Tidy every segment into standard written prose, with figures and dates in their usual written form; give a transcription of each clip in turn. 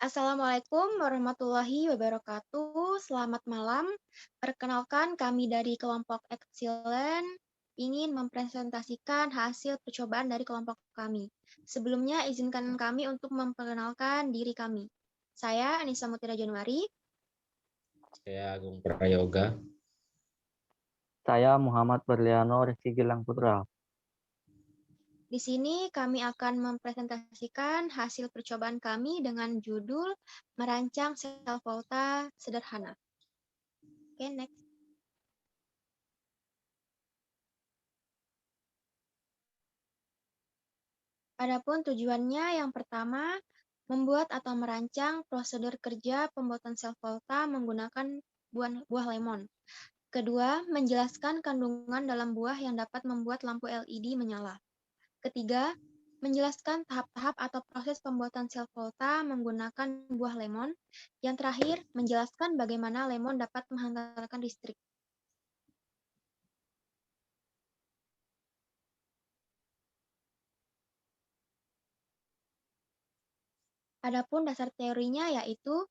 Assalamualaikum warahmatullahi wabarakatuh. Selamat malam. Perkenalkan kami dari kelompok Excellent ingin mempresentasikan hasil percobaan dari kelompok kami. Sebelumnya izinkan kami untuk memperkenalkan diri kami. Saya Anissa Mutira Januari. Saya Agung Prayoga. Saya Muhammad Berliano Rizky Gilang Putra. Di sini kami akan mempresentasikan hasil percobaan kami dengan judul merancang sel volta sederhana. Oke, next. Adapun tujuannya yang pertama, membuat atau merancang prosedur kerja pembuatan sel volta menggunakan buah lemon. Kedua, menjelaskan kandungan dalam buah yang dapat membuat lampu LED menyala. Ketiga, menjelaskan tahap-tahap atau proses pembuatan sel volta menggunakan buah lemon. Yang terakhir, menjelaskan bagaimana lemon dapat menghantarkan listrik. Adapun dasar teorinya yaitu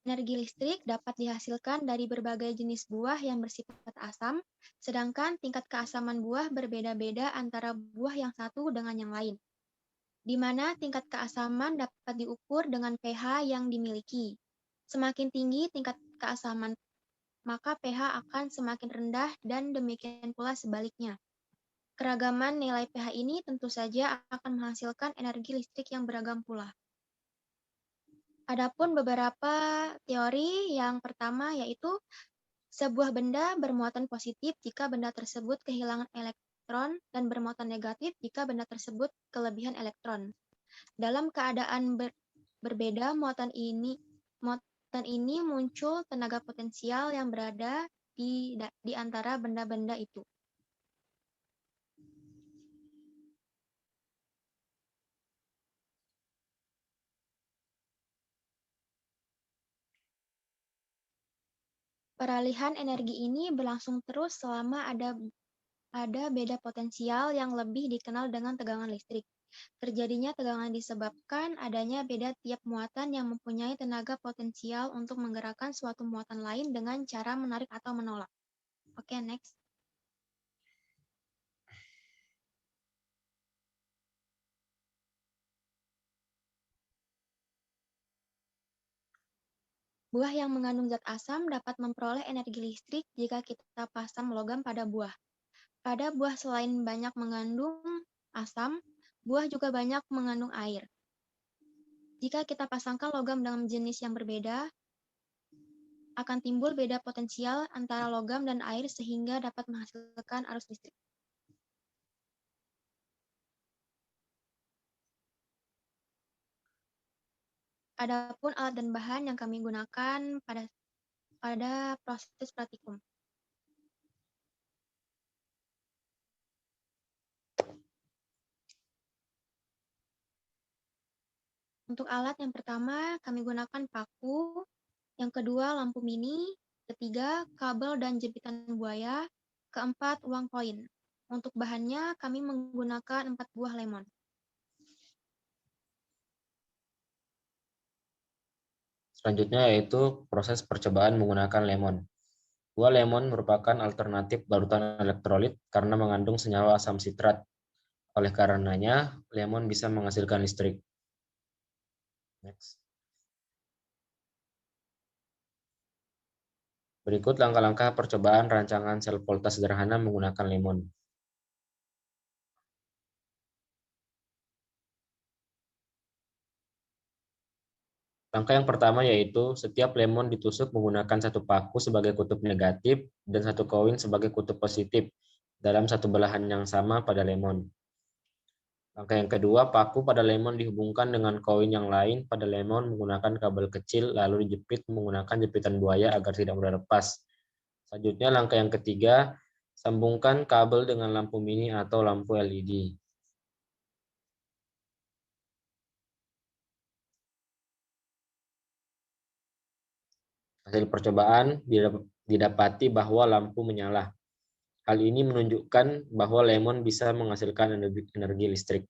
energi listrik dapat dihasilkan dari berbagai jenis buah yang bersifat asam, sedangkan tingkat keasaman buah berbeda-beda antara buah yang satu dengan yang lain, di mana tingkat keasaman dapat diukur dengan pH yang dimiliki. Semakin tinggi tingkat keasaman, maka pH akan semakin rendah dan demikian pula sebaliknya. Keragaman nilai pH ini tentu saja akan menghasilkan energi listrik yang beragam pula. Adapun beberapa teori yang pertama yaitu sebuah benda bermuatan positif jika benda tersebut kehilangan elektron dan bermuatan negatif jika benda tersebut kelebihan elektron. Dalam keadaan berbeda muatan ini muncul tenaga potensial yang berada di antara benda-benda itu. Peralihan energi ini berlangsung terus selama ada beda potensial yang lebih dikenal dengan tegangan listrik. Terjadinya tegangan disebabkan adanya beda tiap muatan yang mempunyai tenaga potensial untuk menggerakkan suatu muatan lain dengan cara menarik atau menolak. Oke, next. Buah yang mengandung zat asam dapat memperoleh energi listrik jika kita pasang logam pada buah. Pada buah selain banyak mengandung asam, buah juga banyak mengandung air. Jika kita pasangkan logam dengan jenis yang berbeda, akan timbul beda potensial antara logam dan air sehingga dapat menghasilkan arus listrik. Adapun alat dan bahan yang kami gunakan pada proses praktikum. Untuk alat yang pertama, kami gunakan paku, yang kedua lampu mini, ketiga kabel dan jepitan buaya, keempat uang koin. Untuk bahannya, kami menggunakan 4 buah lemon. Selanjutnya yaitu proses percobaan menggunakan lemon. Buah lemon merupakan alternatif barutan elektrolit karena mengandung senyawa asam sitrat. Oleh karenanya, lemon bisa menghasilkan listrik. Next. Berikut langkah-langkah percobaan rancangan sel volta sederhana menggunakan lemon. Langkah yang pertama yaitu setiap lemon ditusuk menggunakan satu paku sebagai kutub negatif dan satu koin sebagai kutub positif dalam satu belahan yang sama pada lemon. Langkah yang kedua, paku pada lemon dihubungkan dengan koin yang lain pada lemon menggunakan kabel kecil lalu dijepit menggunakan jepitan buaya agar tidak mudah lepas. Selanjutnya langkah yang ketiga, sambungkan kabel dengan lampu mini atau lampu LED. Hasil percobaan didapati bahwa lampu menyala. Hal ini menunjukkan bahwa lemon bisa menghasilkan energi listrik.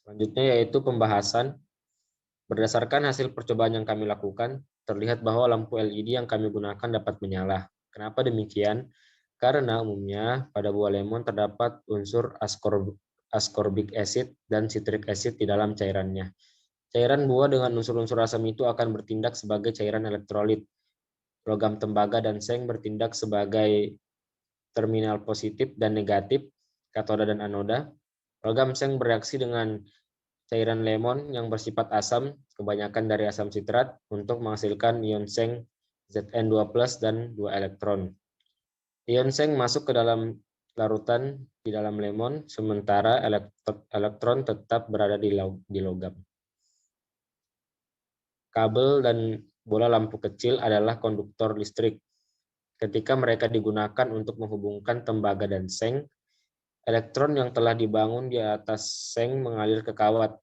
Selanjutnya yaitu pembahasan. Berdasarkan hasil percobaan yang kami lakukan, terlihat bahwa lampu LED yang kami gunakan dapat menyala. Kenapa demikian? Karena umumnya pada buah lemon terdapat unsur ascorbic acid dan citric acid di dalam cairannya. Cairan buah dengan unsur-unsur asam itu akan bertindak sebagai cairan elektrolit. Logam tembaga dan seng bertindak sebagai terminal positif dan negatif, katoda dan anoda. Logam seng bereaksi dengan cairan lemon yang bersifat asam, kebanyakan dari asam sitrat, untuk menghasilkan ion seng Zn2+ dan 2 elektron. Ion seng masuk ke dalam larutan di dalam lemon, sementara elektron tetap berada di logam. Kabel dan bola lampu kecil adalah konduktor listrik. Ketika mereka digunakan untuk menghubungkan tembaga dan seng, elektron yang telah dibangun di atas seng mengalir ke kawat.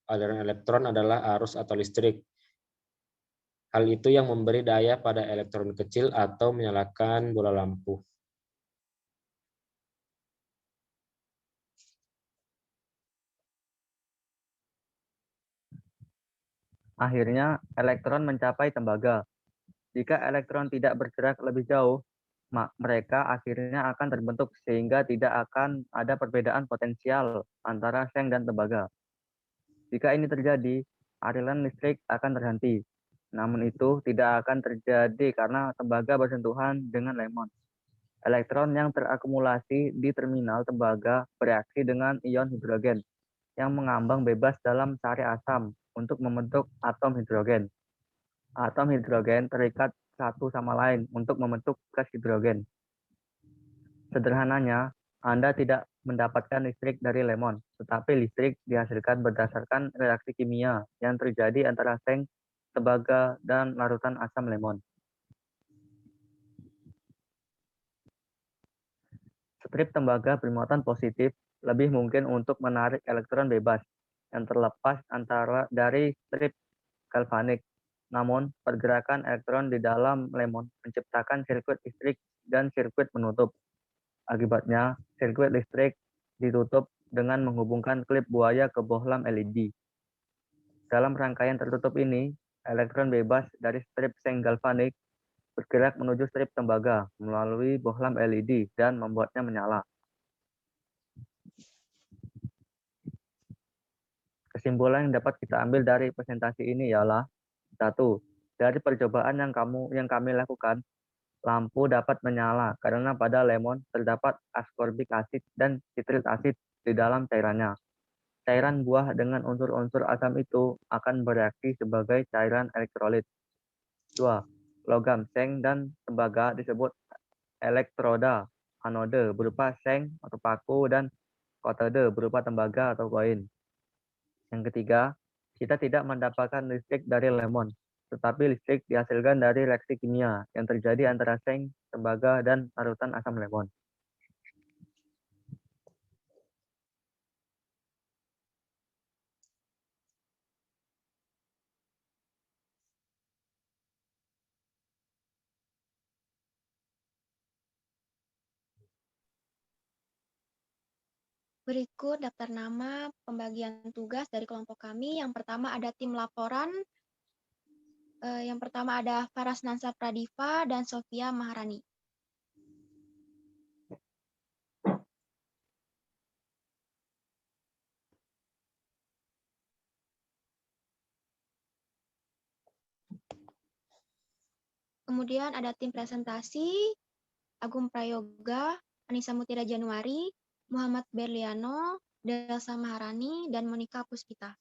Aliran elektron adalah arus atau listrik. Hal itu yang memberi daya pada elektron kecil atau menyalakan bola lampu. Akhirnya, elektron mencapai tembaga. Jika elektron tidak bergerak lebih jauh, mereka akhirnya akan terbentuk sehingga tidak akan ada perbedaan potensial antara seng dan tembaga. Jika ini terjadi, aliran listrik akan terhenti. Namun itu tidak akan terjadi karena tembaga bersentuhan dengan lemon. Elektron yang terakumulasi di terminal tembaga bereaksi dengan ion hidrogen yang mengambang bebas dalam sari asam untuk membentuk atom hidrogen. Atom hidrogen terikat satu sama lain untuk membentuk gas hidrogen. Sederhananya, Anda tidak mendapatkan listrik dari lemon, tetapi listrik dihasilkan berdasarkan reaksi kimia yang terjadi antara seng, tembaga, dan larutan asam lemon. Strip tembaga bermuatan positif lebih mungkin untuk menarik elektron bebas yang terlepas dari strip galvanik. Namun, pergerakan elektron di dalam lemon menciptakan sirkuit listrik dan sirkuit menutup. Akibatnya, sirkuit listrik ditutup dengan menghubungkan klip buaya ke bohlam LED. Dalam rangkaian tertutup ini, elektron bebas dari strip seng galvanik bergerak menuju strip tembaga melalui bohlam LED dan membuatnya menyala. Kesimpulan yang dapat kita ambil dari presentasi ini ialah 1. Dari percobaan yang kami lakukan, lampu dapat menyala karena pada lemon terdapat ascorbic acid dan citric acid di dalam cairannya. Cairan buah dengan unsur-unsur asam itu akan bereaksi sebagai cairan elektrolit. 2. Logam seng dan tembaga disebut elektroda anode berupa seng atau paku dan katode berupa tembaga atau koin. Yang ketiga, kita tidak mendapatkan listrik dari lemon, tetapi listrik dihasilkan dari reaksi kimia yang terjadi antara seng, tembaga, dan larutan asam lemon. Berikut daftar nama pembagian tugas dari kelompok kami. Yang pertama ada tim laporan. Yang pertama ada Faras Nansa Pradiva dan Sofia Maharani. Kemudian ada tim presentasi, Agung Prayoga, Anissa Mutira Januari, Muhammad Berliano, Delsa Maharani, dan Monika Puspita.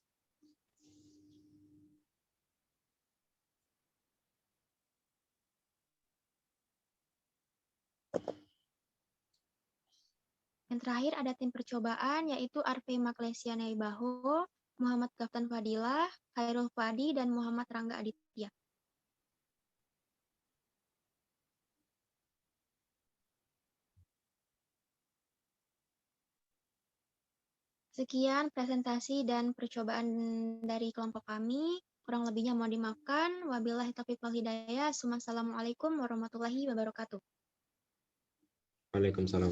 Yang terakhir ada tim percobaan, yaitu Arve Maklesian Naibaho, Muhammad Gaftan Fadilah, Khairul Fadi, dan Muhammad Rangga Aditya. Sekian presentasi dan percobaan dari kelompok kami. Kurang lebihnya mohon dimaafkan. Wabillahi taufiq wal hidayah. Assalamualaikum warahmatullahi wabarakatuh. Waalaikumsalam.